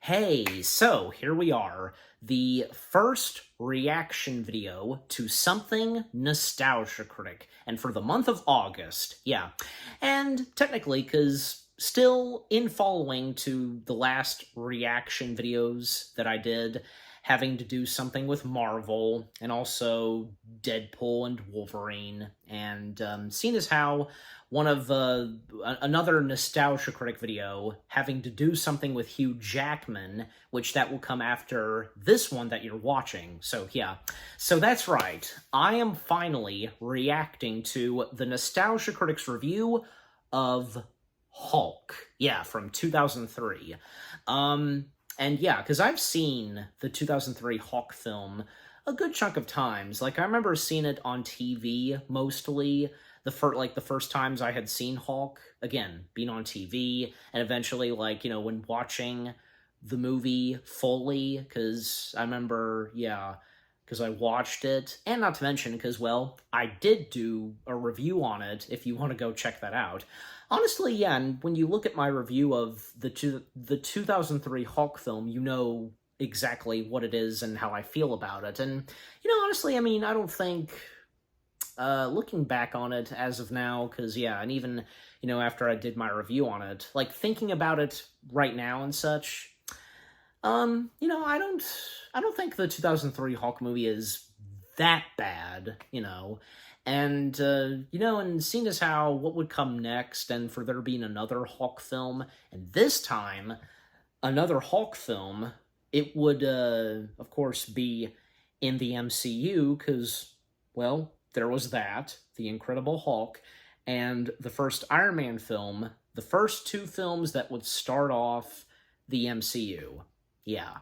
Hey, so here we are, the first reaction video to something Nostalgia Critic, and for the month of August, yeah. And technically, because still in following to the last reaction videos that I did, having to do something with Marvel, and also Deadpool and Wolverine, and seeing as how one of another Nostalgia Critic video having to do something with Hugh Jackman, which that will come after this one that you're watching. So yeah, so that's right. I am finally reacting to the Nostalgia Critic's review of Hulk. Yeah, from 2003. And yeah, because I've seen the 2003 Hulk film a good chunk of times. Like, I remember seeing it on TV mostly. The first times I had seen Hulk, again, being on TV, and eventually, when watching the movie fully, because I remember, yeah, because I watched it, and not to mention, because, well, I did do a review on it, if you want to go check that out. Honestly, yeah, and when you look at my review of the 2003 Hulk film, you know exactly what it is and how I feel about it. And, honestly, I mean, I don't think, looking back on it as of now, because, yeah, and even, after I did my review on it, like, thinking about it right now and such, I don't think the 2003 Hulk movie is that bad, and, and seeing as how what would come next, and for there being another Hulk film, and this time, another Hulk film, it would, of course, be in the MCU, because, well, there was that, The Incredible Hulk, and the first Iron Man film, the first two films that would start off the MCU. Yeah.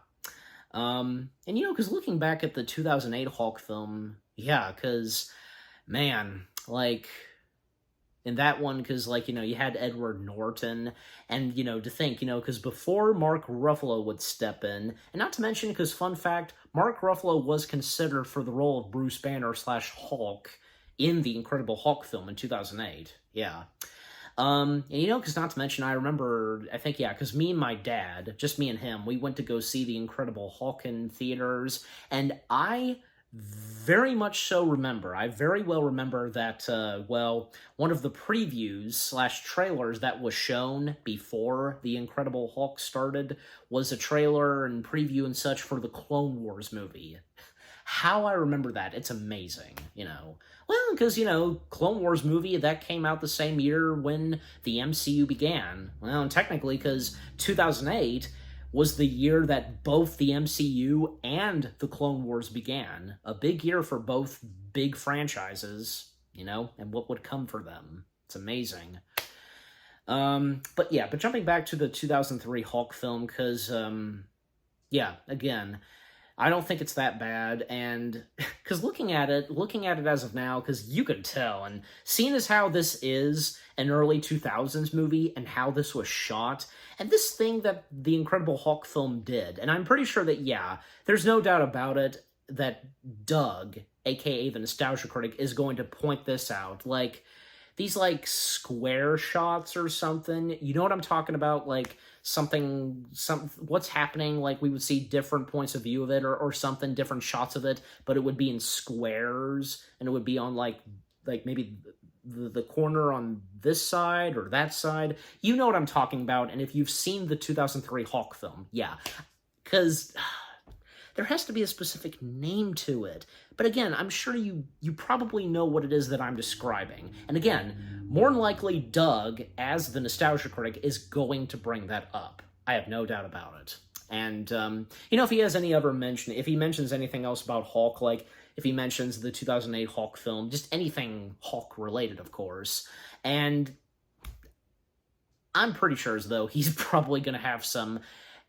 And, because looking back at the 2008 Hulk film, yeah, because, man, like, in that one, because, you had Edward Norton, and, to think, because before Mark Ruffalo would step in, and not to mention, because, fun fact, Mark Ruffalo was considered for the role of Bruce Banner / Hulk in the Incredible Hulk film in 2008, yeah. And, because not to mention, I remember, I think, yeah, because me and my dad, just me and him, we went to go see the Incredible Hulk in theaters, and I very much so remember, I very well remember that, well, one of the previews / trailers that was shown before the Incredible Hulk started was a trailer and preview and such for the Clone Wars movie. How I remember that, it's amazing, Well, because, Clone Wars movie, that came out the same year when the MCU began. Well, and technically, because 2008 was the year that both the MCU and the Clone Wars began. A big year for both big franchises, and what would come for them. It's amazing. But yeah, but jumping back to the 2003 Hulk film, because, yeah, again, I don't think it's that bad, and because looking at it as of now, because you could tell, and seeing as how this is an early 2000s movie, and how this was shot, and this thing that the Incredible Hulk film did, and I'm pretty sure that, yeah, there's no doubt about it, that Doug, aka the Nostalgia Critic, is going to point this out, like, these, square shots or something, you know what I'm talking about, what's happening, we would see different points of view of it, or something, different shots of it, but it would be in squares, and it would be on, maybe the corner on this side, or that side, you know what I'm talking about, and if you've seen the 2003 Hulk film, yeah, because there has to be a specific name to it. But again, I'm sure you probably know what it is that I'm describing. And again, more than likely, Doug, as the Nostalgia Critic, is going to bring that up. I have no doubt about it. And, if he has any other mention, if he mentions anything else about Hulk, if he mentions the 2008 Hulk film, just anything Hulk-related, of course. And I'm pretty sure as though he's probably going to have some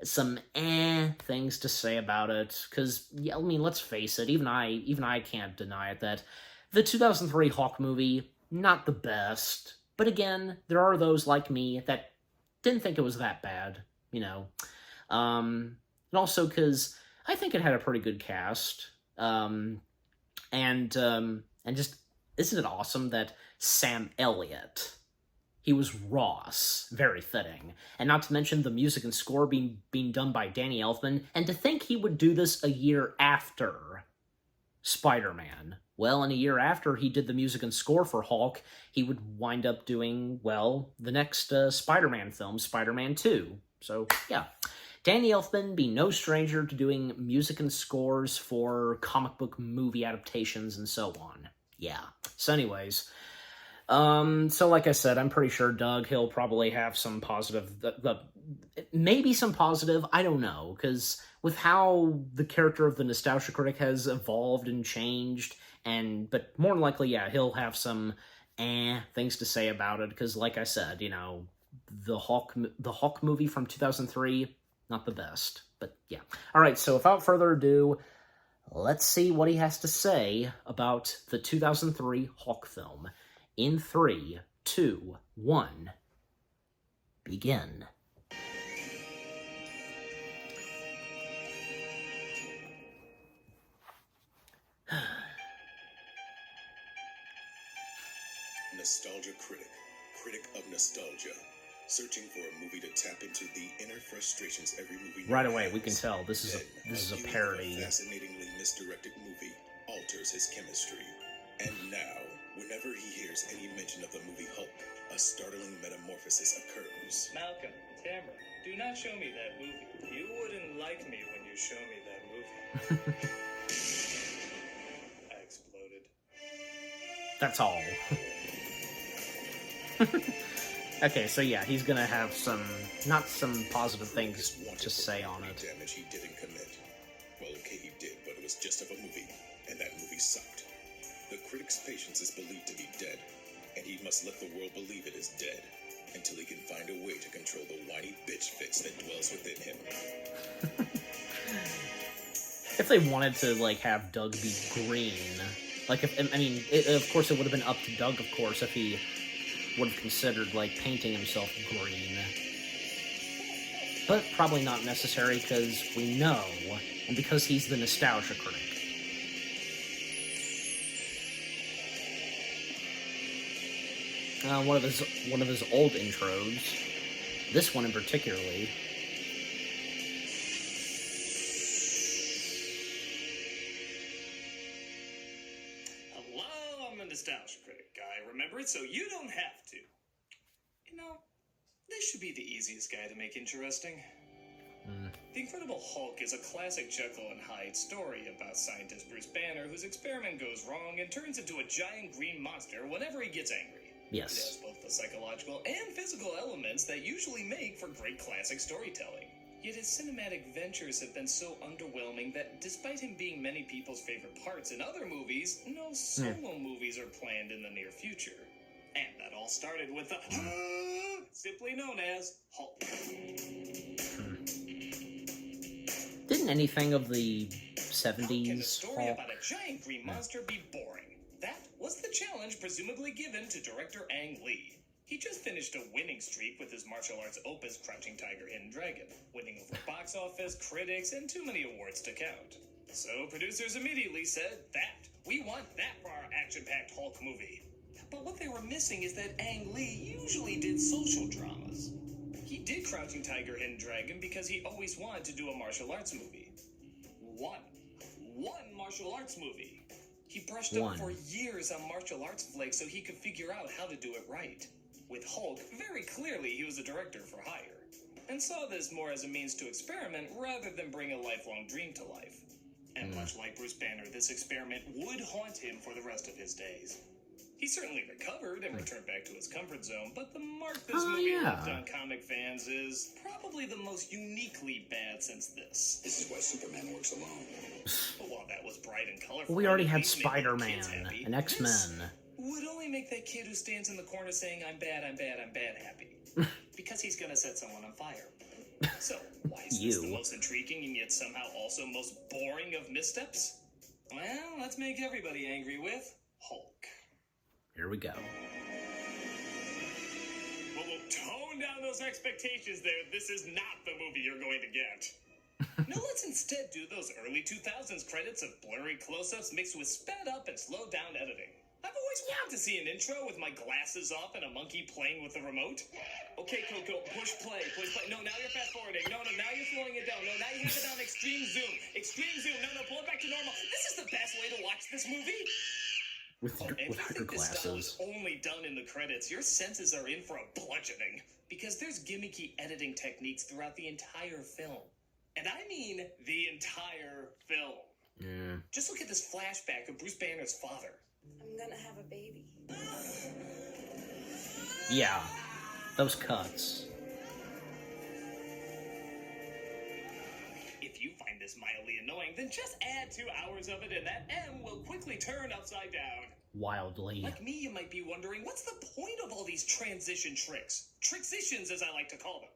things to say about it, because, yeah, I mean, let's face it, even I can't deny it, that the 2003 Hulk movie, not the best, but again, there are those like me that didn't think it was that bad, and also because I think it had a pretty good cast, and just, isn't it awesome that Sam Elliott He was Ross. Very fitting. And not to mention the music and score being done by Danny Elfman, and to think he would do this a year after Spider-Man. Well, and a year after he did the music and score for Hulk, he would wind up doing, well, the next Spider-Man film, Spider-Man 2. So, yeah. Danny Elfman being no stranger to doing music and scores for comic book movie adaptations and so on. Yeah. So anyways, so like I said, I'm pretty sure Doug, he'll probably have some positive, maybe some positive, I don't know, because with how the character of the Nostalgia Critic has evolved and changed, but more than likely, yeah, he'll have some things to say about it, because like I said, you know, the Hulk movie from 2003, not the best, but yeah. All right, so without further ado, let's see what he has to say about the 2003 Hulk film. In 3, 2, 1, begin. Nostalgia Critic, critic of nostalgia, searching for a movie to tap into the inner frustrations every movie right away we can tell this is a parody. A fascinatingly misdirected movie alters his chemistry, and now whenever he hears any mention of the movie Hulk, a startling metamorphosis occurs. Malcolm, Tamara, do not show me that movie. You wouldn't like me when you show me that movie. I exploded. That's all. Okay, so yeah, he's gonna have not some positive things to say on it. Damage he didn't commit. Well, okay, he did, but it was just of a movie, and that movie sucked. The critic's patience is believed to be dead, and he must let the world believe it is dead until he can find a way to control the whiny bitch fix that dwells within him. If they wanted to, like, have Doug be green, like, of course it would have been up to Doug, of course, if he would have considered, like, painting himself green. But probably not necessary, because we know, and because he's the Nostalgia Critic. One of his old intros, this one in particularly. Hello, I'm the Nostalgia Critic guy. Remember it so you don't have to. You know, this should be the easiest guy to make interesting. The Incredible Hulk is a classic Jekyll and Hyde story about scientist Bruce Banner, whose experiment goes wrong and turns into a giant green monster whenever he gets angry. Yes. It has both the psychological and physical elements that usually make for great classic storytelling. Yet his cinematic ventures have been so underwhelming that despite him being many people's favorite parts in other movies, no solo movies are planned in the near future. And that all started with the simply known as Hulk. Didn't anything of the How can a 70s story Hulk? about a giant green monster be boring? That was the challenge presumably given to director Ang Lee. He just finished a winning streak with his martial arts opus Crouching Tiger, Hidden Dragon, winning over box office, critics, and too many awards to count. So producers immediately said, we want that for our action-packed Hulk movie. But what they were missing is that Ang Lee usually did social dramas. He did Crouching Tiger, Hidden Dragon because he always wanted to do a martial arts movie. One martial arts movie. He brushed up for years on martial arts flicks so he could figure out how to do it right. With Hulk, very clearly he was a director for hire, and saw this more as a means to experiment rather than bring a lifelong dream to life. And much like Bruce Banner, this experiment would haunt him for the rest of his days. He certainly recovered and returned back to his comfort zone, but the mark this movie left on comic fans is probably the most uniquely bad since this. This is why Superman works alone. But while that was bright and colorful, We already at had least made the kids Spider-Man happy, and this X-Men. would only make that kid who stands in the corner saying, I'm bad, happy. Because he's gonna set someone on fire. So, why is this the most intriguing and yet somehow also most boring of missteps? Well, let's make everybody angry with Hulk. Here we go. Well, we'll tone down those expectations there. This is not the movie you're going to get. No, let's instead do those early 2000s credits of blurry close-ups mixed with sped up and slowed down editing. I've always wanted to see an intro with my glasses off and a monkey playing with the remote. Okay, Coco, push play. No, now you're fast forwarding. No, now you're slowing it down. No, now you have it on extreme zoom. Extreme zoom. No, pull it back to normal. This is the best way to watch this movie. With her This style is glasses. only done in the credits, your senses are in for a bludgeoning. Because there's gimmicky editing techniques throughout the entire film. And I mean the entire film. Yeah. Just look at this flashback of Bruce Banner's father. I'm gonna have a baby. Yeah. Those cuts. If you find this mildly annoying, then just add 2 hours of it and that M will quickly turn upside down. Wildly. Like me, you might be wondering, what's the point of all these transition tricks? Trixitions, as I like to call them.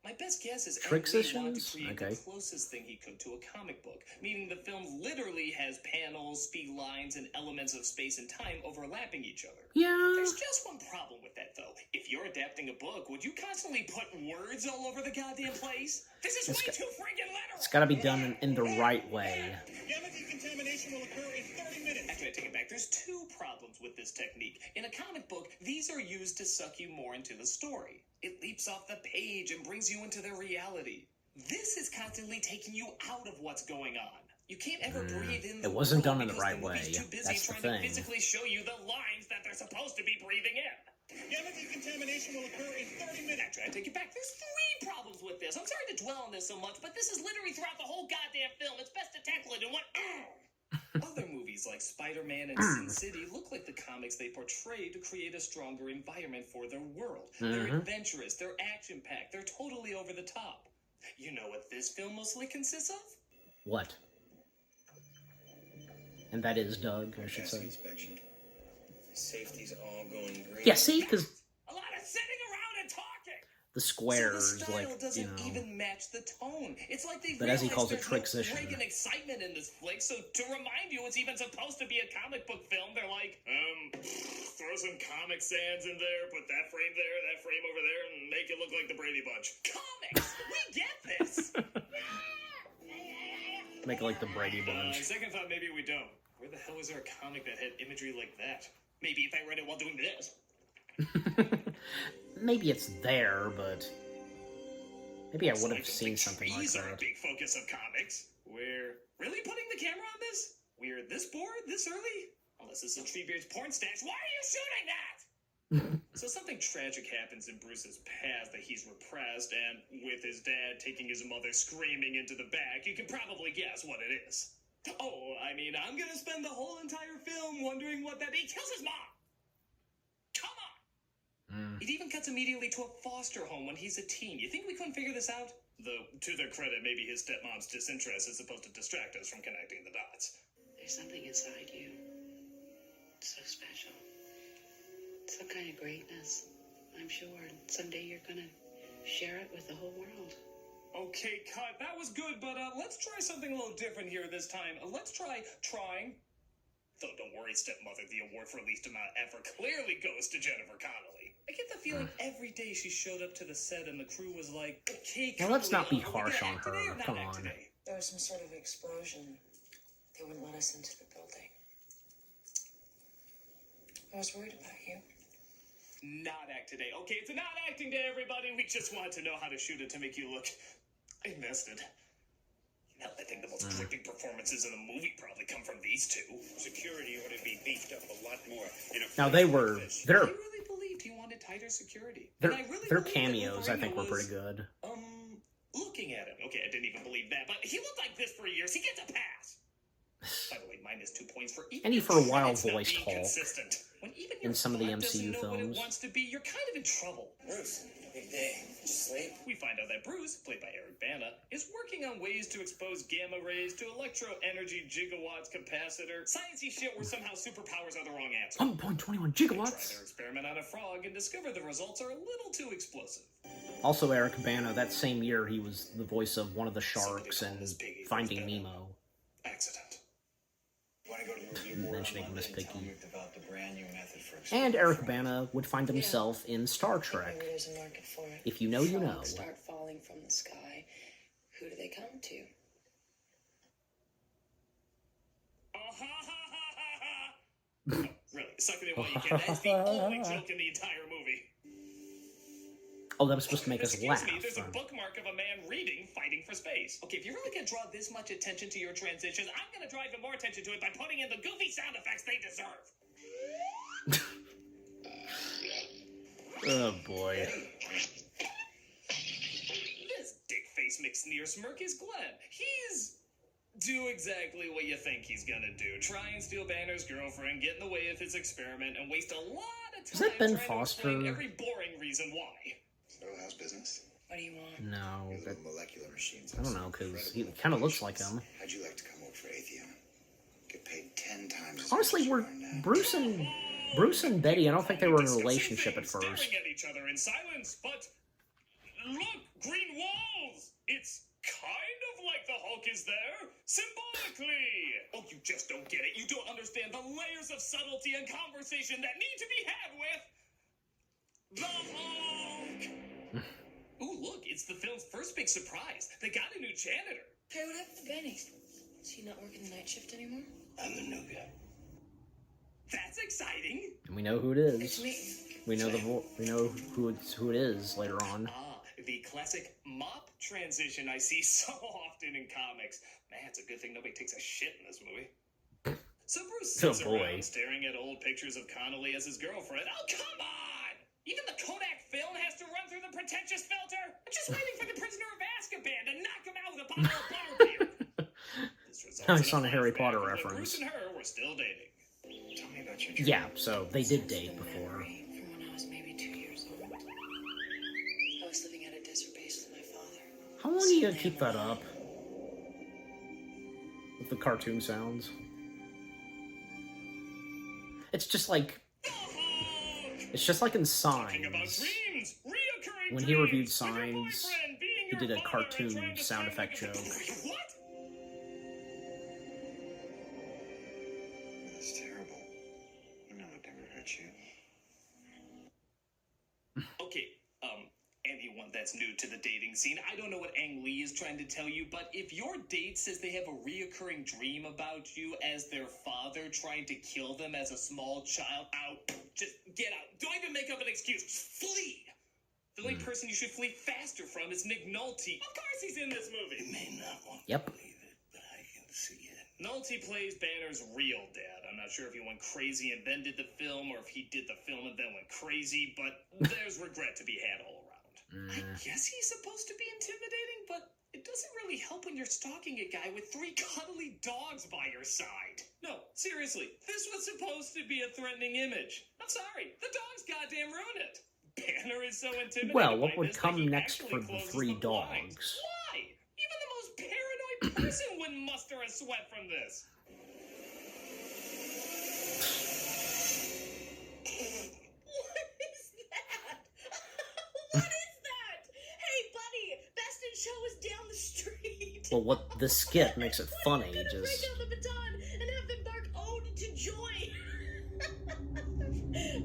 My best guess is Ang Lee wanted to create the closest thing he could to a comic book, meaning the film literally has panels, speed lines, and elements of space and time overlapping each other. Yeah. There's just one problem with that, though. If you're adapting a book, would you constantly put words all over the goddamn place? This is way too friggin' literal! It's gotta be done in the right way. Gamma decontamination will occur in 30 minutes. Actually, I take it back. There's 2 problems with this technique. In a comic book, these are used to suck you more into the story. It leaps off the page and brings you into their reality. This is constantly taking you out of what's going on. You can't ever breathe in the It wasn't world done in the because right movie's way. Too busy That's the trying to thing. physically show you the lines that they're supposed to be breathing in. Gamma decontamination will occur in 30 minutes. Actually, I take it back. There's 3 problems with this. I'm sorry to dwell on this so much, but this is literally throughout the whole goddamn film. It's best to tackle it in one. Other movies like Spider-Man and Sin City look like the comics they portray to create a stronger environment for their world. They're adventurous, they're action-packed, they're totally over the top. You know what this film mostly consists of? What? And that is Doug, I should say. Inspection. Safety's all going green. Yeah, see? Because A lot of sitting around and talking! the So squares, the style like, doesn't you know... even match the tone. It's like they But as he realized calls it, there's no trixition. friggin' excitement in this flick, so to remind you it's even supposed to be a comic book film, they're like, throw some Comic Sans in there, put that frame there, that frame over there, and make it look like the Brady Bunch. Comics! We get this! Make it like the Brady Bunch. Second thought, maybe we don't. Where the hell is there a comic that had imagery like that? Maybe if I read it while doing this. Maybe it's there, but... Maybe I would have seen something like Trees are a that. big focus of comics. We're really putting the camera on this? We're this bored this early? Unless it's a Treebeard's porn stash. Why are you shooting that? So something tragic happens in Bruce's past that he's repressed, and with his dad taking his mother screaming into the back, you can probably guess what it is. Oh, I mean, I'm gonna spend the whole entire film wondering what that... He kills his mom! Come on! It even cuts immediately to a foster home when he's a teen. You think we couldn't figure this out? Though, to their credit, maybe his stepmom's disinterest is supposed to distract us from connecting the dots. There's something inside you. So special. Some kind of greatness. I'm sure someday you're gonna share it with the whole world. Okay, cut. That was good, but let's try something a little different here this time. Let's try trying. Though don't worry, stepmother, the award for least amount of effort clearly goes to Jennifer Connelly. I get the feeling every day she showed up to the set and the crew was like, okay, Now, let's not be Connelly, harsh are we on gonna act today her. or not Come act on. today? There was some sort of explosion. They wouldn't let us into the building. I was worried about you. Not act today. Okay, it's a not acting day, everybody. We just wanted to know how to shoot it to make you look invested. Hell, I think the most gripping performances in the movie probably come from these 2. Security ought to be beefed up a lot more. Now, they were... I Their, really believed he wanted tighter security. their, And I really their believed that cameos, I think, were Wolverine pretty good. was, looking at him. Okay, I didn't even believe that, but he looked like this for years. He gets a pass. By the way, minus 2 points for even And he for a while it's not voiced being Hulk consistent. When even in your some of the butt doesn't MCU know what it films. wants to be, you're kind of in trouble. Bruce, big day. Did you sleep? We find out that Bruce, played by Eric Bana, is working on ways to expose gamma rays to electro-energy gigawatts capacitor. Sciencey shit where somehow superpowers are the wrong answer. 1.21 Try their gigawatts! experiment on a frog and discover the results are a little too explosive. Also, Eric Bana, that same year, he was the voice of one of the sharks Somebody call in Miss Piggy for Finding his Nemo. Accident. You want to go to the review board Mentioning on Miss Monday and tell Piggy. them we've developed a brand new method for And exposing Eric frogs? Bana would find himself in Star Trek. Maybe there's a market for it. If you know, you know. Frogs start falling from the sky. Who do they come to? Oh, really? sucking it while you can. That's the only joke in the entire movie. Oh, that was supposed to make us Excuse laugh. me, there's a bookmark of a man reading Fighting for Space. Okay, if you're really gonna draw this much attention to your transitions, I'm gonna draw even more attention to it by putting in the goofy sound effects they deserve. Oh, boy. This dick-face McSneer smirk is Glenn. He's... do exactly what you think he's gonna do. Try and steal Banner's girlfriend, get in the way of his experiment, and waste a lot of time Is that Ben trying Foster? to explain every boring reason why. So, how's business? What do you want? No, Your that, little molecular machines. I don't know, because he kind of looks like him. How'd you like to come work for Atheon? Get paid 10 times as Honestly, much we're as you are now. Bruce and Betty. I don't think they were in a relationship at Staring first. at each other in silence, but look, green walls. It's kind of like the Hulk is there, symbolically. Oh, you just don't get it. You don't understand the layers of subtlety and conversation that need to be had with the Hulk. Ooh, look, it's the film's first big surprise. They got a new janitor. Hey, what happened to Benny? Is he not working the night shift anymore? I'm the new guy. That's exciting. And we know who it It's is. me. We know who it is later on. Ah, the classic mop transition I see so often in comics. Man, it's a good thing nobody takes a shit in this movie. So Bruce Oh, sits boy. around staring at old pictures of Connolly as his girlfriend. Oh, come on! Even the Kodak film has to run through the pretentious filter. I'm just waiting for the prisoner of Azkaban to knock him out with a bottle of butterbeer. This results Nice in on a Harry flashback Potter of when reference. Bruce and her were still dating. Tell me about your dream. Yeah, so they did date It's been before. memory from when I was maybe 2 years old. I was living at a desert base with my father. How long do you keep that up? With the cartoon sounds. It's just like in Talking about Signs. dreams, reoccurring When he reviewed dreams, with your Signs, boyfriend being he your did a father cartoon and trying to sound strangle effect you. joke. What? That's terrible. I know it never hurt you. Okay, anyone that's new to the dating scene, I don't know what Ang Lee is trying to tell you, but if your date says they have a reoccurring dream about you as their father trying to kill them as a small child, out. Just get out. Don't even make up an excuse. Just flee. The only person you should flee faster from is Nick Nolte. Of course he's in this movie. You may not want Yep. to believe it, but I can see it. Nolte plays Banner's real dad. I'm not sure if he went crazy and then did the film, or if he did the film and then went crazy, but there's regret to be had all around. I guess he's supposed to be intimidating, but it doesn't really help when you're stalking a guy with 3 cuddly dogs by your side. No, seriously, this was supposed to be a threatening image. I'm sorry, the dogs goddamn ruined it. Banner is so intimidating. Well, what by would this that come he next actually for the closes 3 blinds. dogs? Why? Even the most paranoid person wouldn't muster a sweat from this. What is that? What is that? Hey, buddy, Best in Show is down the street. Well, what the skit makes it funny, We're gonna just... break out the baton and have them bark ode to joy.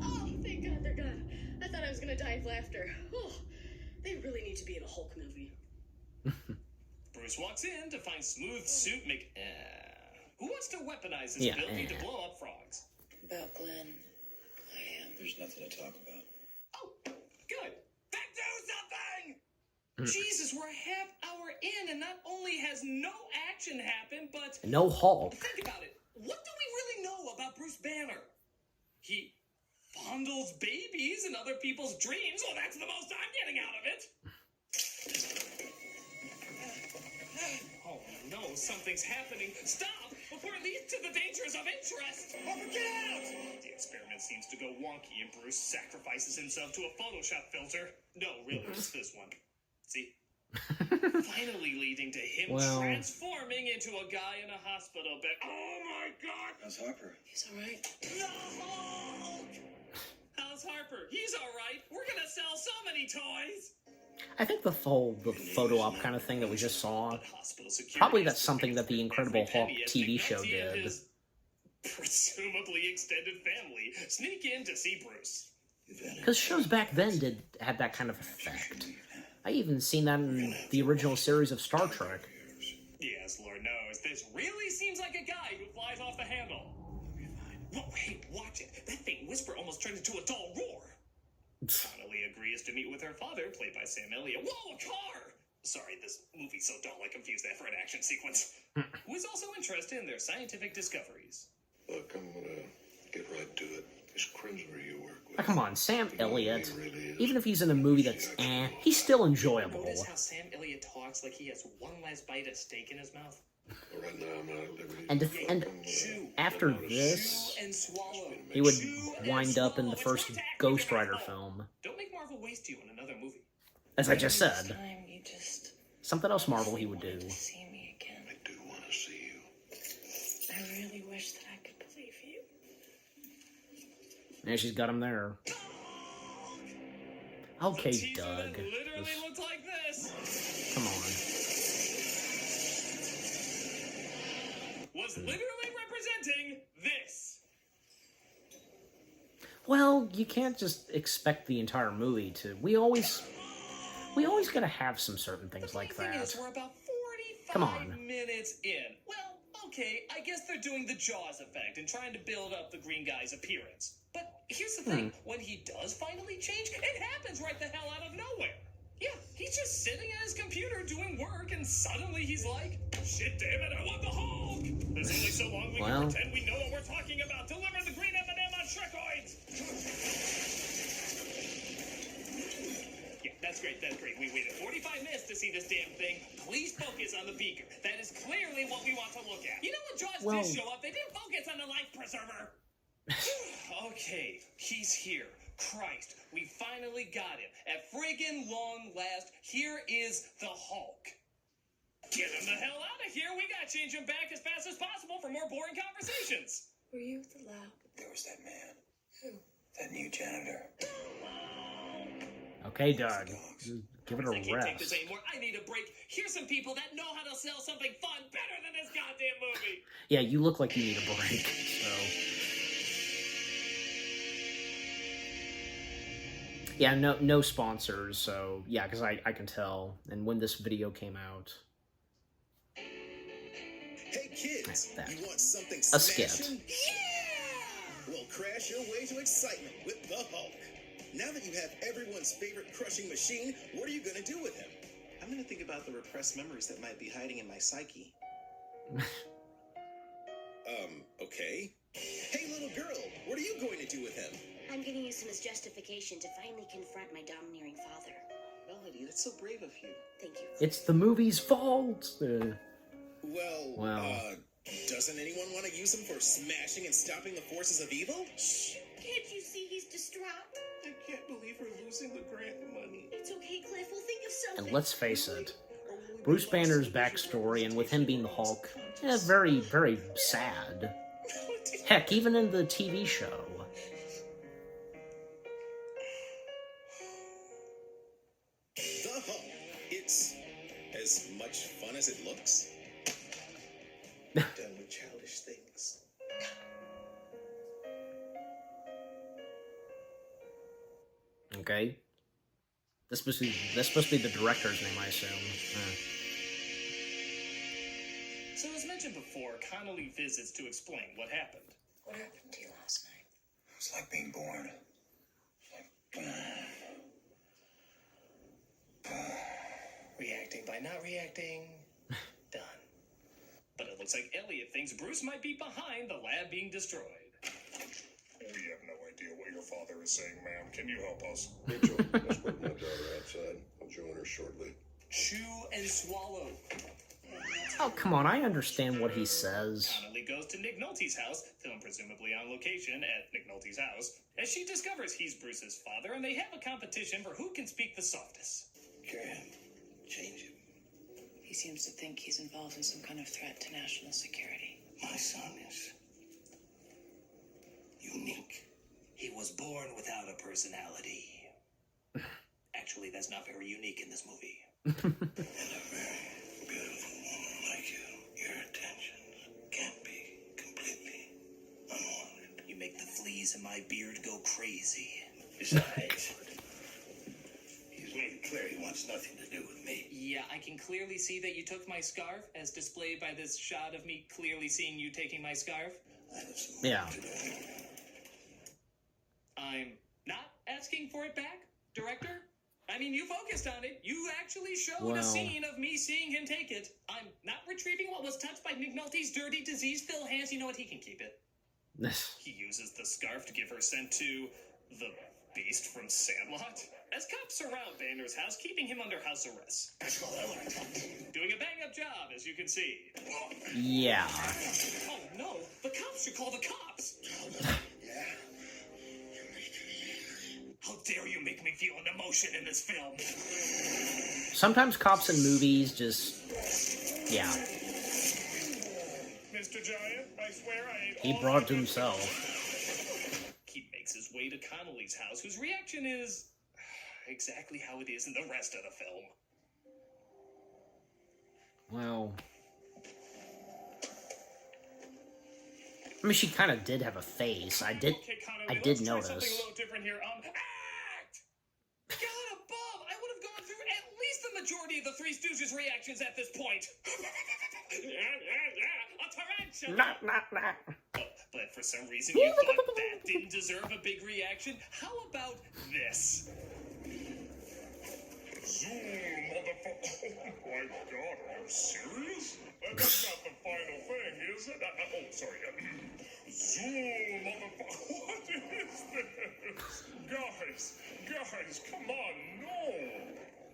Oh, thank God they're gone. I thought I was gonna die of laughter. Oh, they really need to be in a Hulk movie. Bruce walks in to find Smooth Suit who wants to weaponize his Yeah, ability to blow up frogs. About Glenn, I am. There's nothing to talk about. Oh, good. Then do something! Jesus, we're a half hour in, and not only has no action happened, but No Hulk. think about it. What do we really know about Bruce Banner? He fondles babies in other people's dreams. Well, that's the most I'm getting out of it. Oh no, something's happening. Stop before it leads to the dangers of interest. Harper, get out! The experiment seems to go wonky, and Bruce sacrifices himself to a Photoshop filter. No, really, just this one. See? Finally leading to him Well. transforming into a guy in a hospital bed. Oh my God! How's Harper? He's all right. The Hulk! How's Harper? He's all right. We're gonna sell so many toys. I think the photo op kind of thing that we just saw, But hospital security probably is that's something that the every Incredible Hulk penny as TV show McNulty and did. his presumably extended family sneak in to see Bruce. Because shows back then had that kind of effect. I even seen that in the original series of Star Trek. Yes, Lord knows, this really seems like a guy who flies off the handle. You'll be fine. Whoa, hey, watch it. That faint whisper almost turned into a dull roar. Connolly agrees to meet with her father, played by Sam Elliott. Whoa, a car! Sorry, this movie's so dull I confused that for an action sequence. Who is also interested in their scientific discoveries. Look, I'm gonna get right to it. This cringeworthy you work with. Oh, come on, Sam You know who he Elliott. really is? Even if he's in a movie that's he's still enjoyable. Notice how Sam Elliott talks like he has one last bite of steak in his mouth? Well, right now I'm not at liberty. And Chew. after Chew this, and swallow. he would Chew and wind up in the swallow. first It's time to act Ghost with your Rider mouth. film. Don't make Marvel waste you in another movie. As I just This said. time you just Something else Marvel he would do. wanted to see me again. I do want to see you. I really wish that I could believe you. And she's got him there. Okay, The teaser Doug. literally This- looked like this. Come on. Was literally representing this. Well, you can't just expect the entire movie to. We always gotta have some certain things like The thing that. is, we're about 45 Come on. minutes in. Well, okay, I guess they're doing the Jaws effect and trying to build up the green guy's appearance. But here's the thing, when he does finally change, it happens right the hell out of nowhere. Yeah, he's just sitting at his computer doing work, and suddenly he's like, shit damn it, I want the Hulk! There's only so long we Well. can pretend we know what we're talking about. Deliver the green M&M on Shrekoids! Yeah, that's great, that's great. We waited 45 minutes to see this damn thing. Please focus on the beaker. That is clearly what we want to look at. You know when Jaws Well. did show up, they didn't focus on the life preserver. Okay, he's here. Christ, we finally got him. At friggin' long last, here is the Hulk. Get him the hell out of here. We gotta change him back as fast as possible for more boring conversations. Were you at the lab? There was that man. Who? That new janitor. Okay, Doug. Give it I can't a take this rest. anymore. I need a break. Here's some people that know how to sell something fun better than this goddamn movie. Yeah, you look like you need a break. So. Yeah, no sponsors. So yeah, because I can tell. And when this video came out, Hey kids, That. you want something A skit. smashing? Well, crash your way to excitement with the Hulk. Now that you have everyone's favorite crushing machine, what are you gonna do with him? I'm gonna think about the repressed memories that might be hiding in my psyche. Okay. Hey, little girl, what are you going to do with him? I'm gonna use him as justification to finally confront my domineering father. Melody, that's so brave of you. Thank you. it's the movie's fault. Well, Wow. Doesn't anyone want to use him for smashing and stopping the forces of evil? Shh! Can't you see he's distraught? I can't believe we're losing the grant money. It's okay, Cliff. We'll think of something. And let's face it, Bruce Banner's backstory and with him being the Hulk, very, very sad. Heck, even in the TV show. The Hulk. It's as much fun as it looks. Done with childish things. Okay. That's supposed to be the director's name, I assume. So as mentioned before, Connolly visits to explain what happened. What happened to you last night? It's like being born. It's like, Reacting by not reacting. Done. But it looks like Elliot thinks Bruce might be behind the lab being destroyed. We have no idea what your father is saying, ma'am. Can you help us? Rachel, let's put my daughter outside. I'll join her shortly. Chew and swallow. Oh, come on, I understand what he says. Connolly goes to Nick Nolte's house, filmed presumably on location at Nick Nolte's house, as she discovers he's Bruce's father, and they have a competition for who can speak the softest. Karen, change it. He seems to think he's involved in some kind of threat to national security. My son is unique. He was born without a personality. Actually, that's not very unique in this movie. And a very beautiful woman like you, your attentions can't be completely unwanted. You make the fleas in my beard go crazy. Besides, he's made it clear he wants nothing to do with me. Yeah, I can clearly see that you took my scarf, as displayed by this shot of me clearly seeing you taking my scarf. I have some Yeah. work to do. I'm not asking for it back, director. I mean, you focused on it. You actually showed Well. a scene of me seeing him take it. I'm not retrieving what was touched by McNulty's dirty, disease-filled hands. You know what? He can keep it. He uses the scarf to give her scent to the beast from Sandlot. As cops surround Banner's house, keeping him under house arrest. That's all I learned. Doing a bang-up job, as you can see. Yeah. Oh, no. The cops should call the cops. Yeah. You make me angry. How dare you make me feel an emotion in this film? Sometimes cops in movies just... Yeah. Mr. Giant, I swear I ate He all brought it my to food. himself. He makes his way to Connolly's house, whose reaction is exactly how it is in the rest of the film. Well... I mean, she kind of did have a face. I did Okay, Connolly, let's try notice. something a little different here. Act! God above! I would have gone through at least the majority of the Three Stooges' reactions at this point. A tarantula! Nah. But for some reason you thought that didn't deserve a big reaction. How about this? Zoom, motherfucker. Oh my god, are you serious? That's not the final thing, is it? Oh, sorry. Zoom, motherfucker. What is this? Guys, come on, no.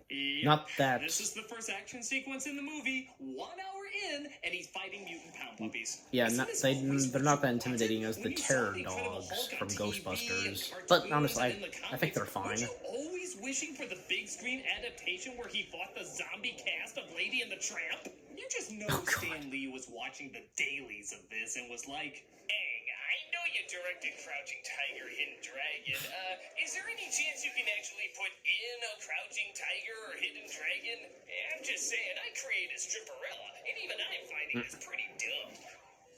Yep. Not that. This is the first action sequence in the movie. 1 hour in, and he's fighting mutant pound puppies. Yeah, Isn't not, this they're always not what that you intimidating wanted? as the When you saw terror the Incredible dogs Hulk on from TV Ghostbusters. and But cartoons honestly, and in the I think they're comics, fine. Weren't you always wishing for the big screen adaptation where he fought the zombie cast of Lady and the Tramp? You just know Stan Lee was watching the dailies of this and was like, "Hey, I know you directed Crouching Tiger, Hidden Dragon. Is there any chance you can actually put in a Crouching Tiger or Hidden Dragon? I'm just saying, I created Stripperella, and even I'm finding this pretty dumb."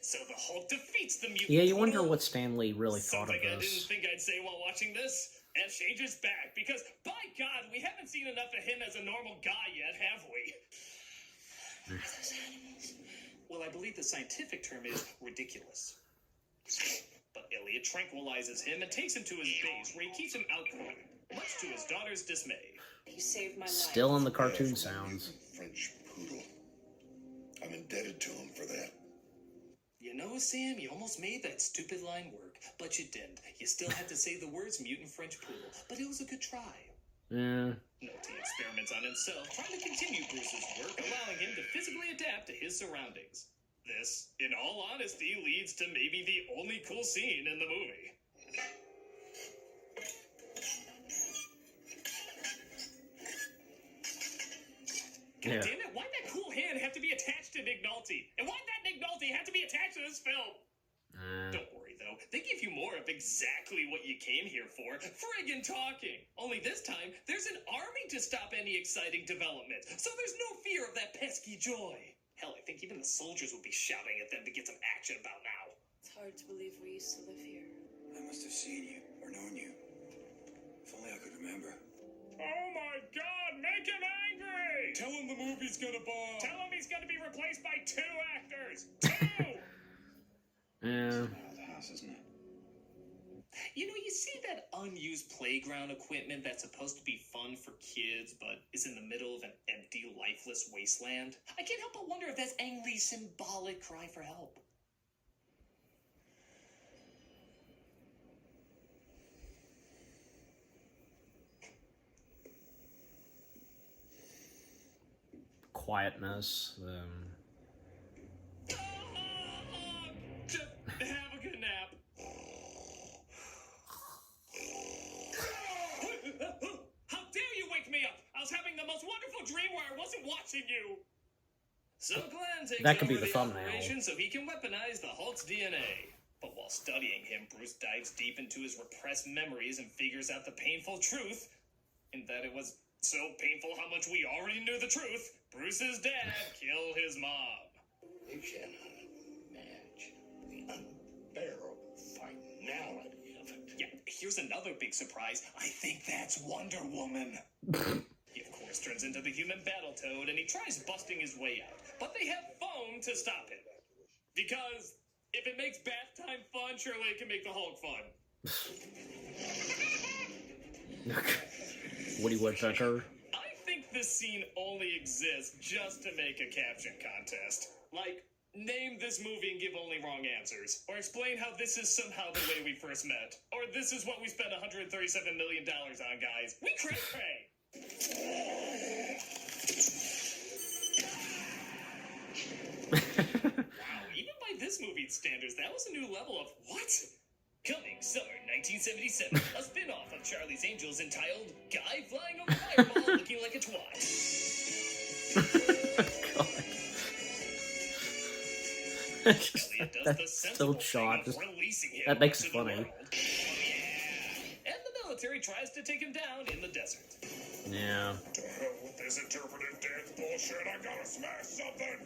So the Hulk defeats the mutant. Yeah, you wonder poodle. what Stanley really thought of Something I didn't this. think I'd say while watching this. F changes back, because, by God, we haven't seen enough of him as a normal guy yet, have we? Well, I believe the scientific term is ridiculous. But Elliot tranquilizes him and takes him to his base, where he keeps him outgrown, much to his daughter's dismay. You saved my life. Still in the cartoon sounds. French poodle. I'm indebted to him for that. You know, Sam, you almost made that stupid line work, but you didn't. You still had to say the words mutant French poodle, but it was a good try. Yeah. Note he experiments on himself, trying to continue Bruce's work, allowing him to physically adapt to his surroundings. This, in all honesty, leads to maybe the only cool scene in the movie. God Yeah. damn it, why'd that cool hand have to be attached to McNulty? And why'd that McNulty have to be attached to this film? Don't worry, though. They give you more of exactly what you came here for. Friggin' talking. Only this time, there's an army to stop any exciting development. So there's no fear of that pesky joy. Hell, I think even the soldiers would be shouting at them to get some action about now. It's hard to believe we used to live here. I must have seen you or known you. If only I could remember. Oh my God, make him angry! Tell him the movie's gonna bomb. Tell him he's gonna be replaced by 2 actors! 2! Yeah. The house, isn't it? You know, you see that unused playground equipment that's supposed to be fun for kids, but is in the middle of an empty, lifeless wasteland? I can't help but wonder if that's Ang Lee's symbolic cry for help. Quietness. Just have a good nap. How dare you wake me up? I was having the most wonderful dream where I wasn't watching you. So Glenn takes That could be over the thumbnail. operation so he can weaponize the Hulk's DNA. But while studying him, Bruce dives deep into his repressed memories and figures out the painful truth, in that it was so painful how much we already knew the truth. Bruce's dad killed his mom. You cannot imagine the unbearable finality of it. Yeah, here's another big surprise. I think that's Wonder Woman. He, of course, turns into the human Battletoad, and he tries busting his way out. But they have foam to stop him. Because If it makes bath time fun, surely it can make the Hulk fun. Woody Woodpecker. I think this scene only exists just to make a caption contest. Like, name this movie and give only wrong answers. Or explain how this is somehow the way we first met. Or this is what we spent $137 million on, guys. We cray-cray! Wow, even by this movie's standards, that was a new level of what? Coming summer 1977, a spin-off of Charlie's Angels entitled Guy Flying Over Fireball Looking Like a Twat. Elliot does the That's sensible still shot. thing of releasing him That makes it to the funny. world. Oh, yeah. And the military tries to take him down in the desert. Yeah. To hell with this interpretive dance bullshit. I gotta smash something.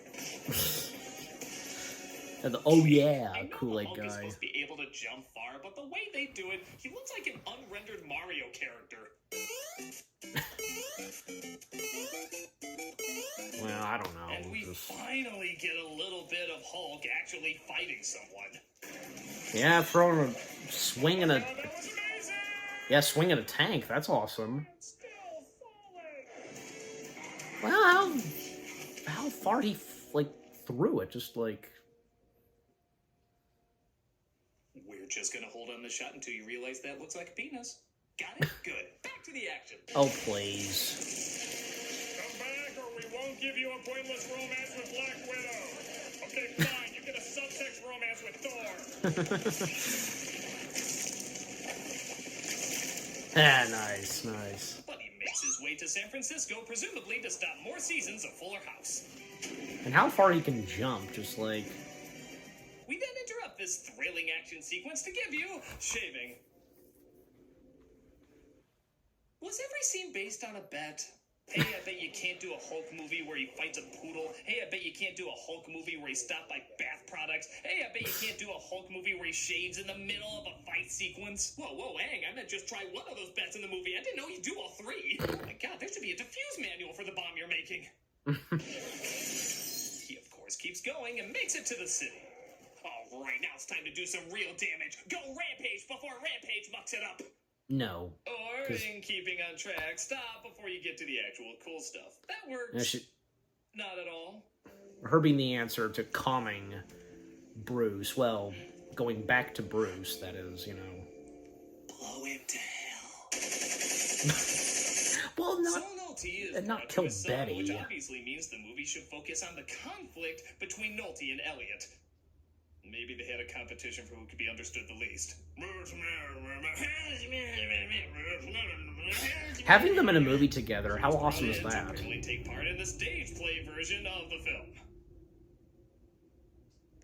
And oh yeah, I know Kool-Aid the Hulk is guy. supposed to be able to jump far, but the way they do it, he looks like an unrendered Mario character. Well, I don't know. And we finally get a little bit of Hulk actually fighting someone. Yeah, throwing a swinging a That was amazing! swinging a tank. That's awesome. It's still falling. Well, how far he threw it? Just like. We're just gonna hold on the shot until you realize that looks like a penis. Got it? Good. Back to the action. Oh please. Come back or we won't give you a pointless romance with Black Widow. Okay, fine. You get a subtext romance with Thor. Ah, nice, nice. But he makes his way to San Francisco, presumably to stop more seasons of Fuller House. And how far he can jump? Just like. We then interrupt this thrilling action sequence to give you shaving. Was every scene based on a bet? Hey, I bet you can't do a Hulk movie where he fights a poodle. Hey, I bet you can't do a Hulk movie where he's stopped by bath products. Hey, I bet you can't do a Hulk movie where he shaves in the middle of a fight sequence. Whoa, hang, I meant just try one of those bets in the movie. I didn't know you'd do all three. Oh my god, there should be a diffuse manual for the bomb you're making. He, of course, keeps going and makes it to the city. All right, now it's time to do some real damage. Go Rampage before Rampage mucks it up. No. Or, 'Cause- in keeping on track, stop before you get to the actual cool stuff. That works. Yeah, Not at all. her being the answer to calming Bruce. Well, going back to Bruce, that is, you know. Blow him to hell. Well, not. So Nolte is and not brought to kill his son, Betty. which obviously means the movie should focus on the conflict between Nolte and Elliot. Maybe they had a competition for who could be understood the least. Having them in a movie together, how awesome is that? Originally take part in the stage play version of the film.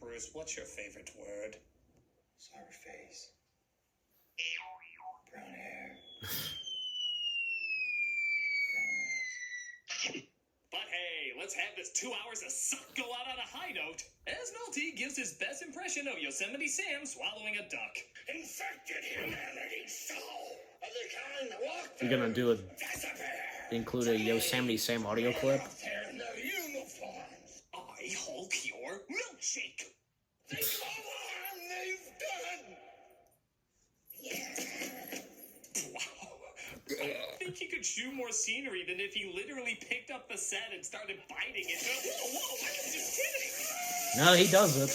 Bruce, what's your favorite word? Sour face. Brown hair. But hey, let's have this 2 hours of suck go out on a high note. As Nolte gives his best impression of Yosemite Sam swallowing a duck. Infected humanity soul of the kind that walked You're gonna do a disappear. include a Yosemite Sam audio clip. They're in their uniforms. I Hulk your milkshake. Think of all the harm they've done. Wow. I think he could chew more scenery than if he literally picked up the set and started biting it. Whoa, I was just kidding. No, he does it.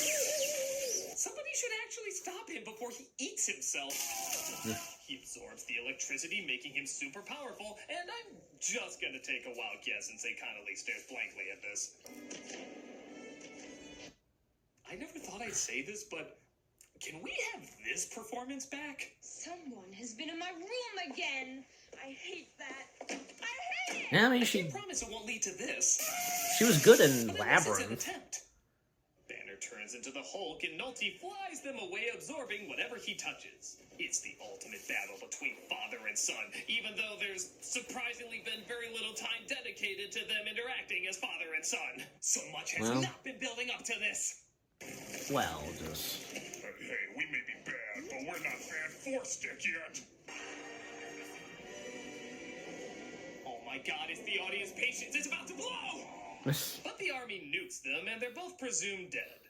Somebody should actually stop him before he eats himself. He absorbs the electricity, making him super powerful, and I'm just gonna take a wild guess and say Connolly stares blankly at this. I never thought I'd say this, but can we have this performance back? Someone has been in my room again. I hate that. I hate it. Yeah, I mean, I she promise it won't lead to this. was good in But unless it's an Labyrinth. attempt. Banner turns into the Hulk and Nolte flies them away, absorbing whatever he touches. It's the ultimate battle between father and son, even though there's surprisingly been very little time dedicated to them interacting as father and son. So much has Well. not been building up to this. Well, just. Hey, we may be bad, but we're not fan four stick yet. Oh my god, it's the audience patience is about to blow! But the army nukes them, and they're both presumed dead.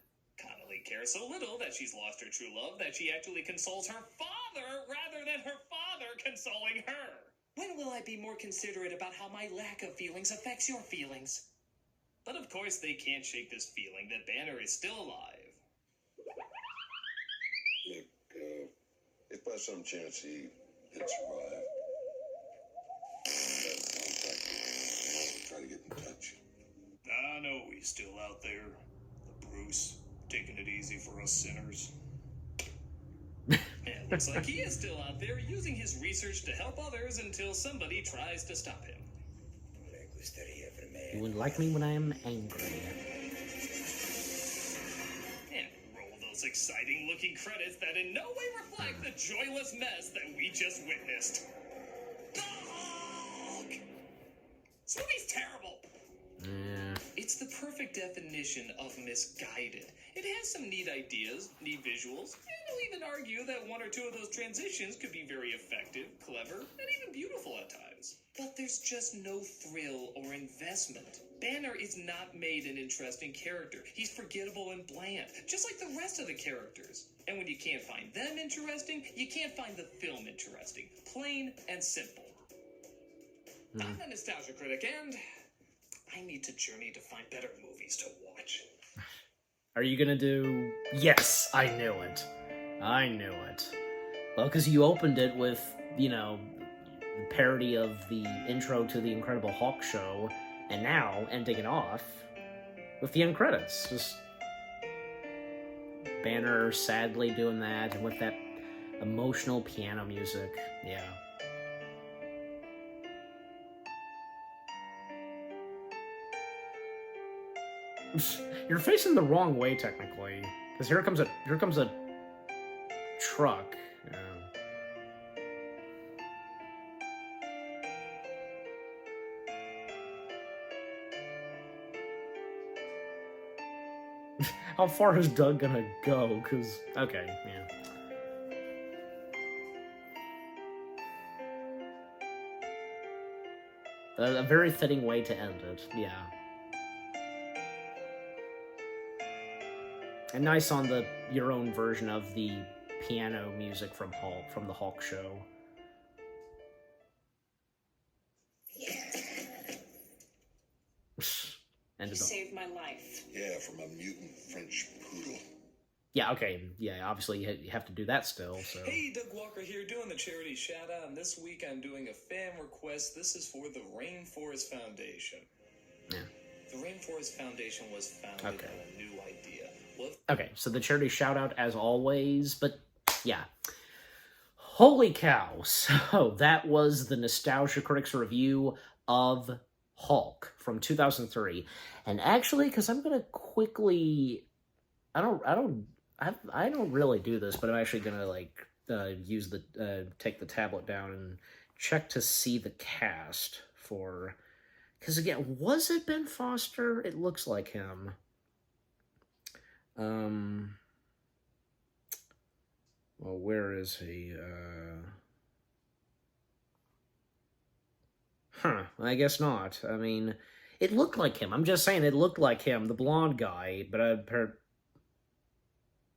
Connolly finally cares so little that she's lost her true love that she actually consoles her father rather than her father consoling her. When will I be more considerate about how my lack of feelings affects your feelings? But of course they can't shake this feeling that Banner is still alive. Look, if by some chance he did survive, contact me. I'll try to get in touch. I know he's still out there. The Bruce, taking it easy for us sinners. And looks like he is still out there using his research to help others until somebody tries to stop him. You wouldn't like me when I am angry. And roll those exciting looking credits that in no way reflect the joyless mess that we just witnessed. Dog! This movie's terrible. Yeah. It's the perfect definition of misguided. It has some neat ideas, neat visuals, and I'll even argue that one or two of those transitions could be very effective, clever, and even beautiful at times. But there's just no thrill or investment. Banner is not made an interesting character. He's forgettable and bland, just like the rest of the characters. And when you can't find them interesting, you can't find the film interesting. Plain and simple. I'm the Nostalgia Critic, and I need to journey to find better movies to watch. Are you gonna do... Yes, I knew it. I knew it. Well, because you opened it with, you know, the parody of the intro to the Incredible Hulk show, and now ending it off with the end credits. Just Banner sadly doing that, and with that emotional piano music. Yeah. You're facing the wrong way, technically, because here comes a truck. How far is Doug gonna go? Because okay, yeah. A very fitting way to end it, yeah. And nice on your own version of the piano music from the Hulk show. You saved my life. Yeah, from a mutant French poodle. Yeah, okay, yeah, obviously you have to do that still, so... Hey, Doug Walker here, doing the charity shout-out, and this week I'm doing a fan request. This is for the Rainforest Foundation. Yeah. The Rainforest Foundation was founded on a new idea. Okay, so the charity shout-out as always, but yeah. Holy cow, so that was the Nostalgia Critics review of Hulk from 2003. And actually, because I'm gonna quickly... I don't really do this, but I'm actually gonna like use the take the tablet down and check to see the cast for, because again, was it Ben Foster? It looks like him. Well, where is he? I guess not. I mean, it looked like him. I'm just saying it looked like him, the blonde guy, but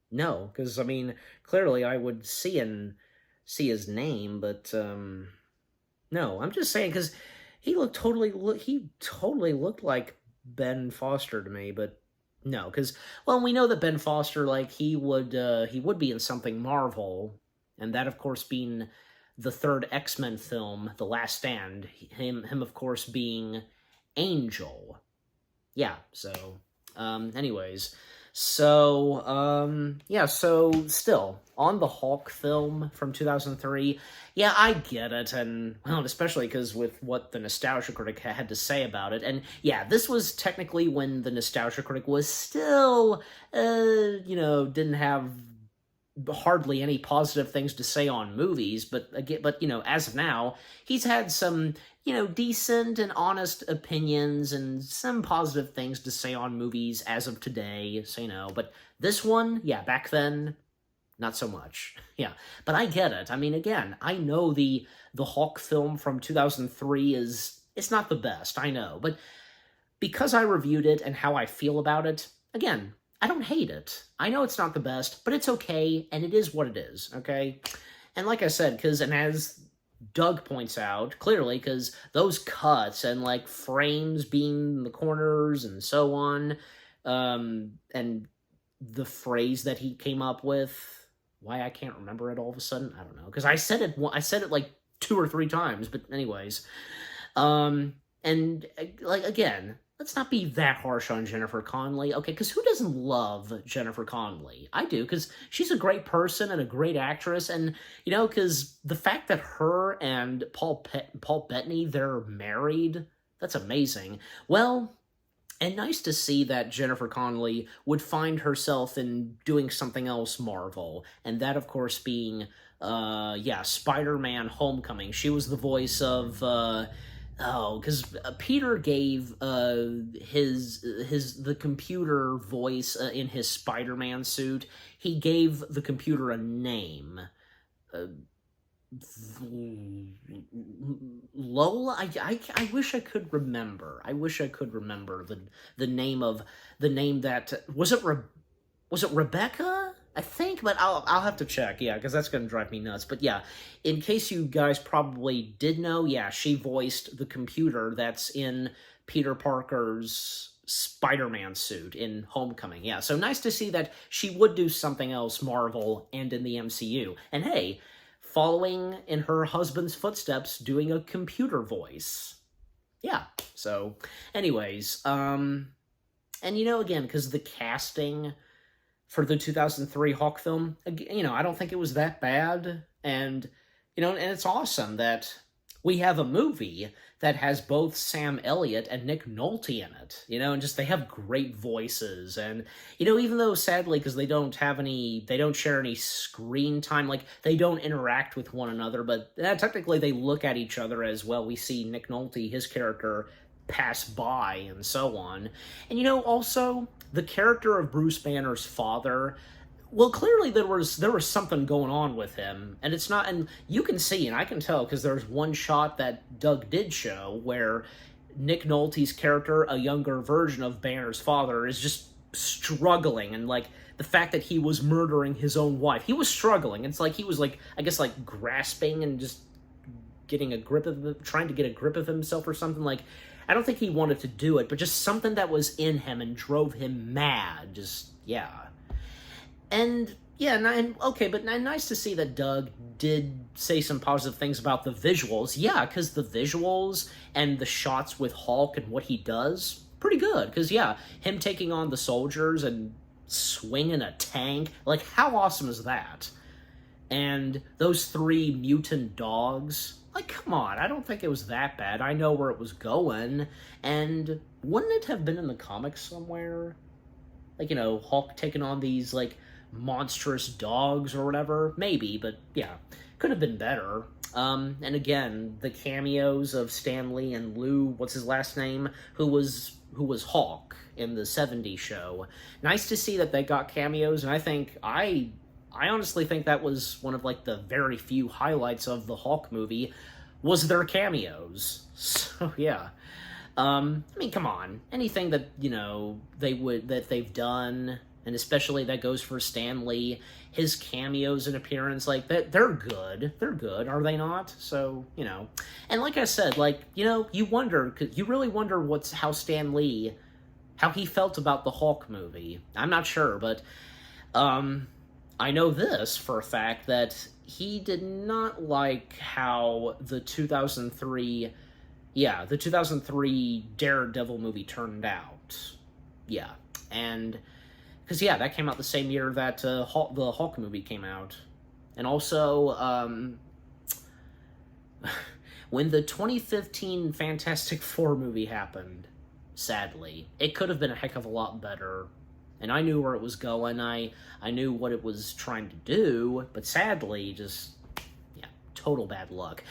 no, because, I mean, clearly I would see his name, but, no, I'm just saying, because he totally looked like Ben Foster to me, but no, because, well, we know that Ben Foster, like, he would be in something Marvel, and that, of course, being the third X-Men film, The Last Stand, him, of course, being Angel. Yeah, so, anyways... So, yeah, so still, on the Hulk film from 2003, yeah, I get it, and, well, especially because with what the Nostalgia Critic had to say about it, and, yeah, this was technically when the Nostalgia Critic was still, didn't have hardly any positive things to say on movies, but, as of now, he's had some... decent and honest opinions and some positive things to say on movies as of today, so, but this one, yeah, back then, not so much. Yeah, but I get it. I mean, again, I know the Hulk film from 2003 it's not the best, I know, but because I reviewed it and how I feel about it, again, I don't hate it. I know it's not the best, but it's okay, and it is what it is, okay? And like I said, and as Doug points out, clearly, because those cuts and, like, frames being in the corners and so on, and the phrase that he came up with, why I can't remember it all of a sudden, I don't know, because I said it like 2 or 3 times, but anyways, and, like, again, let's not be that harsh on Jennifer Connelly, okay? Because who doesn't love Jennifer Connelly? I do, because she's a great person and a great actress, and, you know, because the fact that her and Paul Bettany, they're married, that's amazing. Well, and nice to see that Jennifer Connelly would find herself in doing something else Marvel, and that, of course, being, Spider-Man Homecoming. She was the voice of, because Peter gave the computer voice in his Spider-Man suit. He gave the computer a name. Lola. I wish I could remember. I wish I could remember the name that was it. Was it Rebecca? I think, but I'll have to check, yeah, because that's going to drive me nuts. But yeah, in case you guys probably did know, yeah, she voiced the computer that's in Peter Parker's Spider-Man suit in Homecoming. Yeah, so nice to see that she would do something else Marvel and in the MCU. And hey, following in her husband's footsteps, doing a computer voice. Yeah, so anyways, and you know, again, because the casting for the 2003 Hawk film, you know, I don't think it was that bad, and, you know, and it's awesome that we have a movie that has both Sam Elliott and Nick Nolte in it, you know, and just they have great voices, and, you know, even though, sadly, because they don't share any screen time, like, they don't interact with one another, but technically they look at each other as well. We see Nick Nolte, his character, pass by and so on. And, you know, also the character of Bruce Banner's father, well, clearly there was something going on with him, and it's not, and you can see, and I can tell, because there's one shot that Doug did show where Nick Nolte's character, a younger version of Banner's father, is just struggling, and, like, the fact that he was murdering his own wife, he was struggling. It's like he was, like, I guess, like, grasping and just trying to get a grip of himself or something. Like, I don't think he wanted to do it, but just something that was in him and drove him mad. Just, yeah. And, yeah, but nice to see that Doug did say some positive things about the visuals. Yeah, because the visuals and the shots with Hulk and what he does, pretty good. Because, yeah, him taking on the soldiers and swinging a tank, like, how awesome is that? And those 3 mutant dogs, like, come on, I don't think it was that bad. I know where it was going, and wouldn't it have been in the comics somewhere? Like, you know, Hulk taking on these, like, monstrous dogs or whatever? Maybe, but yeah, could have been better. And again, the cameos of Stan Lee and Lou, what's his last name, who was Hulk in the 70s show. Nice to see that they got cameos, and I honestly think that was one of, like, the very few highlights of the Hulk movie, was their cameos. So, yeah. I mean, come on. Anything that, you know, that they've done, and especially that goes for Stan Lee, his cameos and appearance, like, they're good. They're good, are they not? So, you know. And like I said, like, you know, you really wonder how Stan Lee, how he felt about the Hulk movie. I'm not sure, but, I know this for a fact, that he did not like how the 2003 Daredevil movie turned out. Yeah, and, because, yeah, that came out the same year that the Hulk movie came out. And also, when the 2015 Fantastic Four movie happened, sadly, it could have been a heck of a lot better. And I knew where it was going, I knew what it was trying to do, but sadly, just, yeah, total bad luck.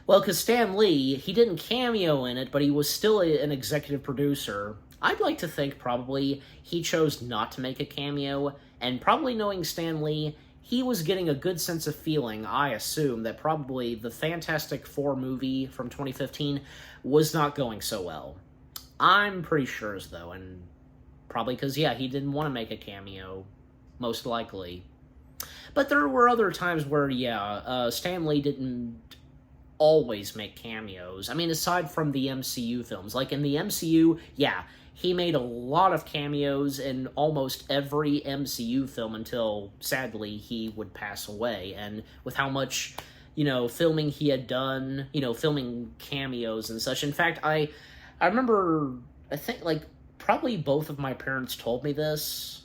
Well, because Stan Lee, he didn't cameo in it, but he was still an executive producer. I'd like to think probably he chose not to make a cameo, and probably knowing Stan Lee, he was getting a good sense of feeling, I assume, that probably the Fantastic Four movie from 2015 was not going so well. I'm pretty sure as though, and Probably because, yeah, he didn't want to make a cameo, most likely. But there were other times where, yeah, Stan Lee didn't always make cameos. I mean, aside from the MCU films. Like, in the MCU, yeah, he made a lot of cameos in almost every MCU film until, sadly, he would pass away. And with how much, filming he had done, filming cameos and such. In fact, I remember, I think, like, probably both of my parents told me this,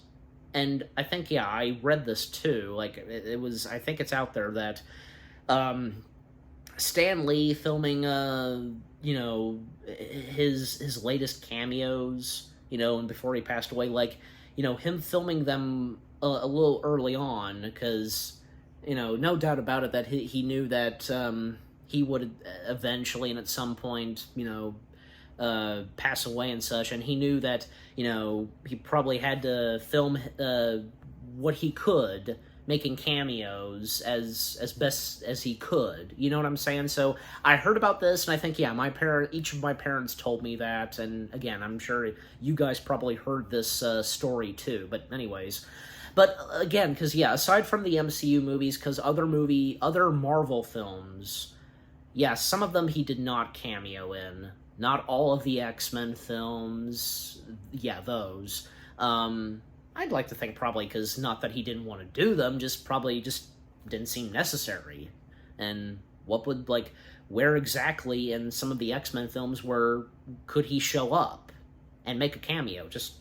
and I think, yeah, I read this too. Like, it was, I think it's out there that, Stan Lee filming, his latest cameos, and before he passed away, like, him filming them a little early on, because, no doubt about it that he knew that, he would eventually and at some point, pass away and such, and he knew that, he probably had to film, what he could, making cameos as best as he could. You know what I'm saying? So I heard about this, and I think, yeah, each of my parents told me that, and again, I'm sure you guys probably heard this story too, but anyways. But again, because, yeah, aside from the MCU movies, because other Marvel films, yeah, some of them he did not cameo in. Not all of the X-Men films, yeah, those. I'd like to think probably because not that he didn't want to do them, just didn't seem necessary. And where exactly in some of the X-Men films could he show up and make a cameo? Just,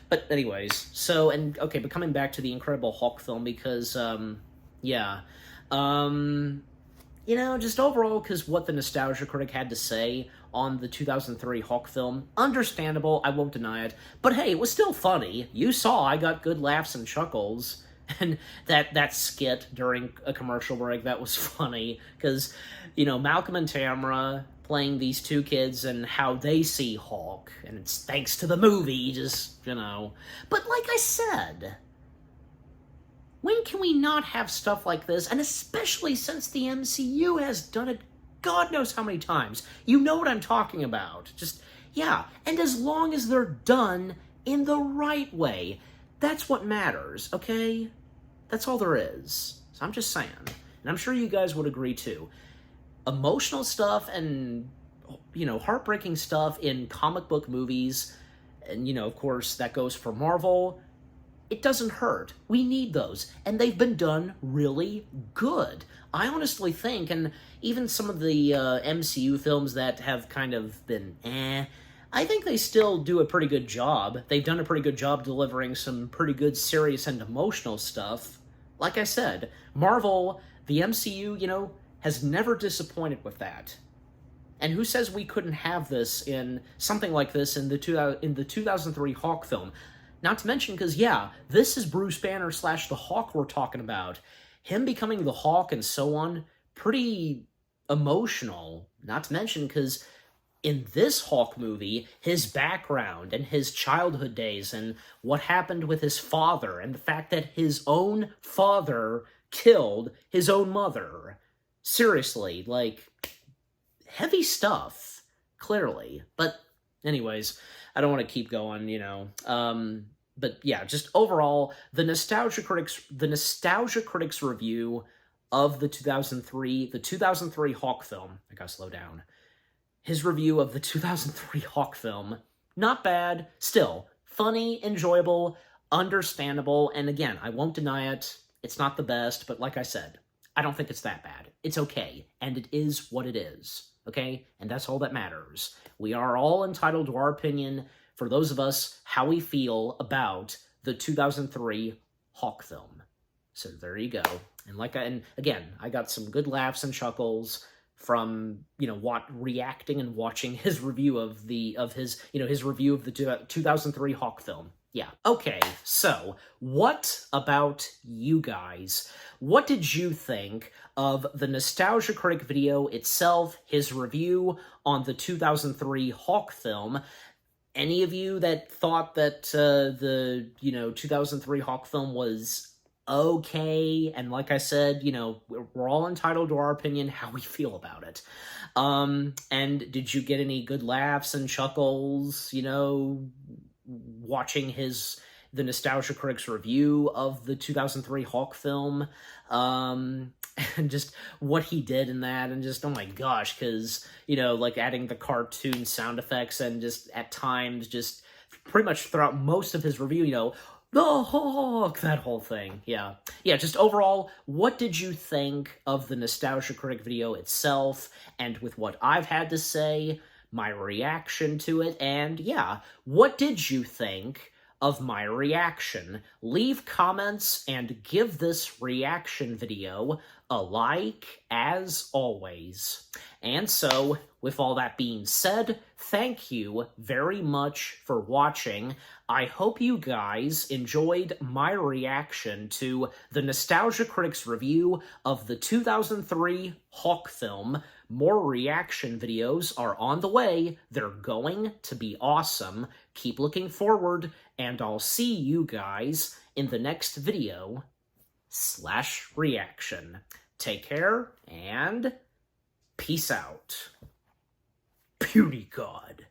But anyways, so, and, okay, but coming back to the Incredible Hulk film, because, just overall, because what the Nostalgia Critic had to say on the 2003 Hulk film, understandable, I won't deny it, but hey, it was still funny. You saw I got good laughs and chuckles, and that skit during a commercial break, that was funny, because, Malcolm and Tamara playing these two kids and how they see Hulk, and it's thanks to the movie, just, But like I said, when can we not have stuff like this? And especially since the MCU has done it God knows how many times. You know what I'm talking about. Just, yeah. And as long as they're done in the right way, that's what matters, okay? That's all there is. So I'm just saying. And I'm sure you guys would agree too. Emotional stuff and, heartbreaking stuff in comic book movies, and, of course, that goes for Marvel, it doesn't hurt. We need those. And they've been done really good. I honestly think, and even some of the MCU films that have kind of been I think they still do a pretty good job. They've done a pretty good job delivering some pretty good serious and emotional stuff. Like I said, Marvel, the MCU, has never disappointed with that. And who says we couldn't have this in something like this in the 2003 Hawk film? Not to mention, because, yeah, this is Bruce Banner / the Hawk we're talking about. Him becoming the Hawk and so on, pretty emotional. Not to mention, because in this Hawk movie, his background and his childhood days and what happened with his father and the fact that his own father killed his own mother. Seriously, heavy stuff, clearly. But anyways, I don't want to keep going, but yeah, just overall, the Nostalgia Critics review of the 2003 Hawk film. I gotta slow down. His review of the 2003 Hawk film, not bad, still funny, enjoyable, understandable, and again, I won't deny it. It's not the best, but like I said, I don't think it's that bad. It's okay, and it is what it is. Okay? And that's all that matters. We are all entitled to our opinion, for those of us, how we feel about the 2003 Hawk film. So there you go. And again, I got some good laughs and chuckles from, reacting and watching his review of his review of the 2003 Hawk film. Yeah. Okay, so what about you guys? What did you think of the Nostalgia Critic video itself, his review on the 2003 Hawk film? Any of you that thought that the 2003 Hawk film was okay, and like I said, we're all entitled to our opinion, how we feel about it. And did you get any good laughs and chuckles, watching the Nostalgia Critic's review of the 2003 Hulk film, and just what he did in that, and just, oh my gosh, because, you know, like, adding the cartoon sound effects, and just, at times, just pretty much throughout most of his review, you know, the Hulk, that whole thing, yeah. Yeah, just overall, what did you think of the Nostalgia Critic video itself, and with what I've had to say, my reaction to it, and yeah, what did you think of my reaction? Leave comments and give this reaction video a like, as always. And so, with all that being said, thank you very much for watching. I hope you guys enjoyed my reaction to the Nostalgia Critic's review of the 2003 Hulk film. More reaction videos are on the way. They're going to be awesome. Keep looking forward, and I'll see you guys in the next video / reaction. Take care, and peace out. Puny God.